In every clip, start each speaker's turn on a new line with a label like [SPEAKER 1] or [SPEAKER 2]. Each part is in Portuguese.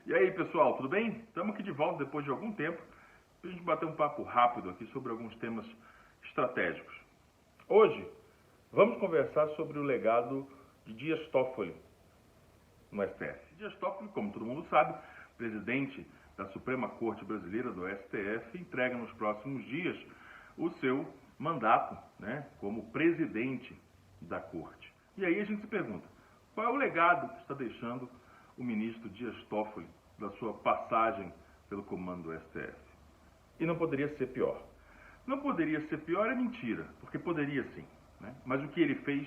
[SPEAKER 1] E aí, pessoal, tudo bem? Estamos aqui de volta depois de algum tempo para a gente bater um papo rápido aqui sobre alguns temas estratégicos. Hoje, vamos conversar sobre o legado de Dias Toffoli no STF. Dias Toffoli, como todo mundo sabe, presidente da Suprema Corte Brasileira, do STF, entrega nos próximos dias o seu mandato, como presidente da Corte. E aí a gente se pergunta, qual é o legado que está deixando o ministro Dias Toffoli da sua passagem pelo comando do STF? E não poderia ser pior. Não poderia ser pior é mentira, porque poderia sim. Mas o que ele fez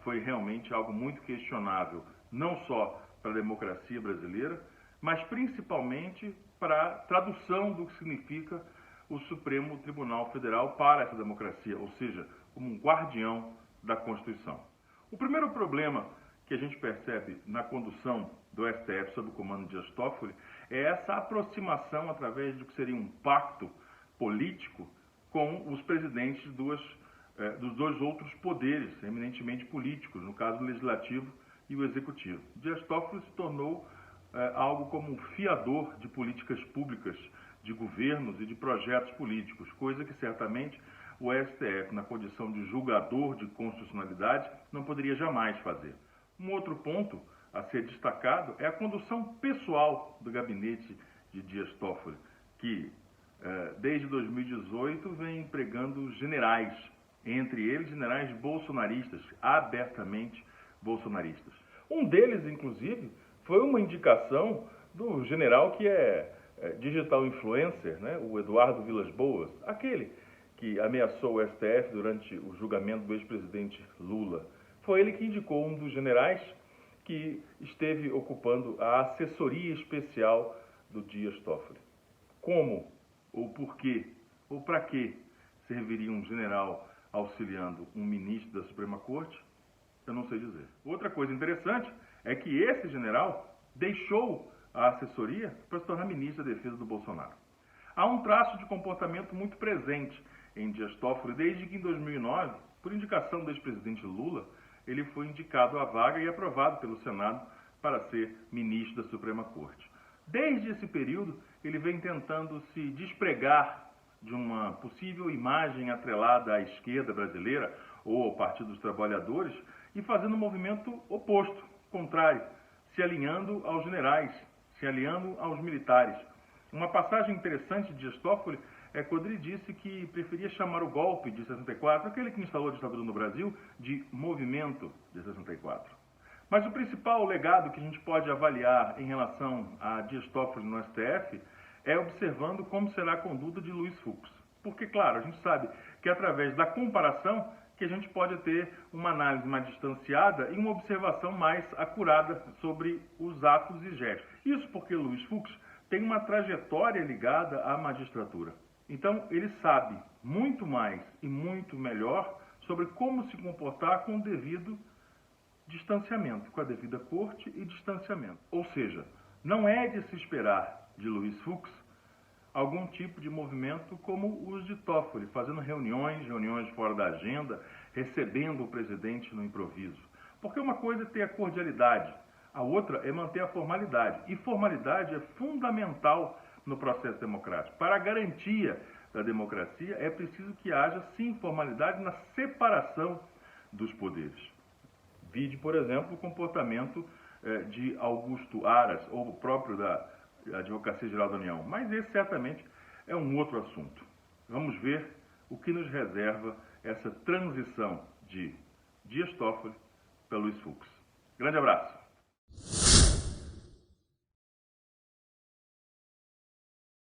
[SPEAKER 1] foi realmente algo muito questionável, não só para a democracia brasileira, mas principalmente para a tradução do que significa o Supremo Tribunal Federal para essa democracia, ou seja, como um guardião da Constituição. O primeiro problema que a gente percebe na condução do STF sob o comando de Dias Toffoli é essa aproximação através do que seria um pacto político com os presidentes dos dois outros poderes, eminentemente políticos, no caso o legislativo e o executivo. Dias Toffoli se tornou algo como um fiador de políticas públicas, de governos e de projetos políticos, coisa que certamente o STF, na condição de julgador de constitucionalidade, não poderia jamais fazer. Um outro ponto a ser destacado é a condução pessoal do gabinete de Dias Toffoli, que desde 2018 vem empregando generais, entre eles generais bolsonaristas, abertamente bolsonaristas. Um deles, inclusive, foi uma indicação do general que é digital influencer, o Eduardo Vilas Boas, aquele que ameaçou o STF durante o julgamento do ex-presidente Lula. Foi ele que indicou um dos generais que esteve ocupando a assessoria especial do Dias Toffoli. Como, ou por quê, ou para que serviria um general auxiliando um ministro da Suprema Corte? Eu não sei dizer. Outra coisa interessante é que esse general deixou a assessoria para se tornar ministro da Defesa do Bolsonaro. Há um traço de comportamento muito presente em Dias Toffoli desde que em 2009, por indicação do ex-presidente Lula, ele foi indicado à vaga e aprovado pelo Senado para ser ministro da Suprema Corte. Desde esse período, ele vem tentando se despregar de uma possível imagem atrelada à esquerda brasileira ou ao Partido dos Trabalhadores e fazendo um movimento oposto, contrário, se alinhando aos generais, se alinhando aos militares. Uma passagem interessante de Dias Toffoli é quando ele disse que preferia chamar o golpe de 64, aquele que instalou a ditadura no Brasil, de movimento de 64. Mas o principal legado que a gente pode avaliar em relação a Dias Toffoli no STF é observando como será a conduta de Luiz Fux. Porque, claro, a gente sabe que é através da comparação que a gente pode ter uma análise mais distanciada e uma observação mais acurada sobre os atos e gestos. Isso porque Luiz Fux tem uma trajetória ligada à magistratura. Então, ele sabe muito mais e muito melhor sobre como se comportar com o devido distanciamento, com a devida corte e distanciamento. Ou seja, não é de se esperar de Luiz Fux algum tipo de movimento como os de Toffoli, fazendo reuniões fora da agenda, recebendo o presidente no improviso. Porque uma coisa é ter a cordialidade, a outra é manter a formalidade. E formalidade é fundamental no processo democrático. Para a garantia da democracia, é preciso que haja, sim, formalidade na separação dos poderes. Vide, por exemplo, o comportamento de Augusto Aras, ou o próprio da Advocacia Geral da União. Mas esse, certamente, é um outro assunto. Vamos ver o que nos reserva essa transição de Dias Toffoli para Luiz Fux. Grande abraço!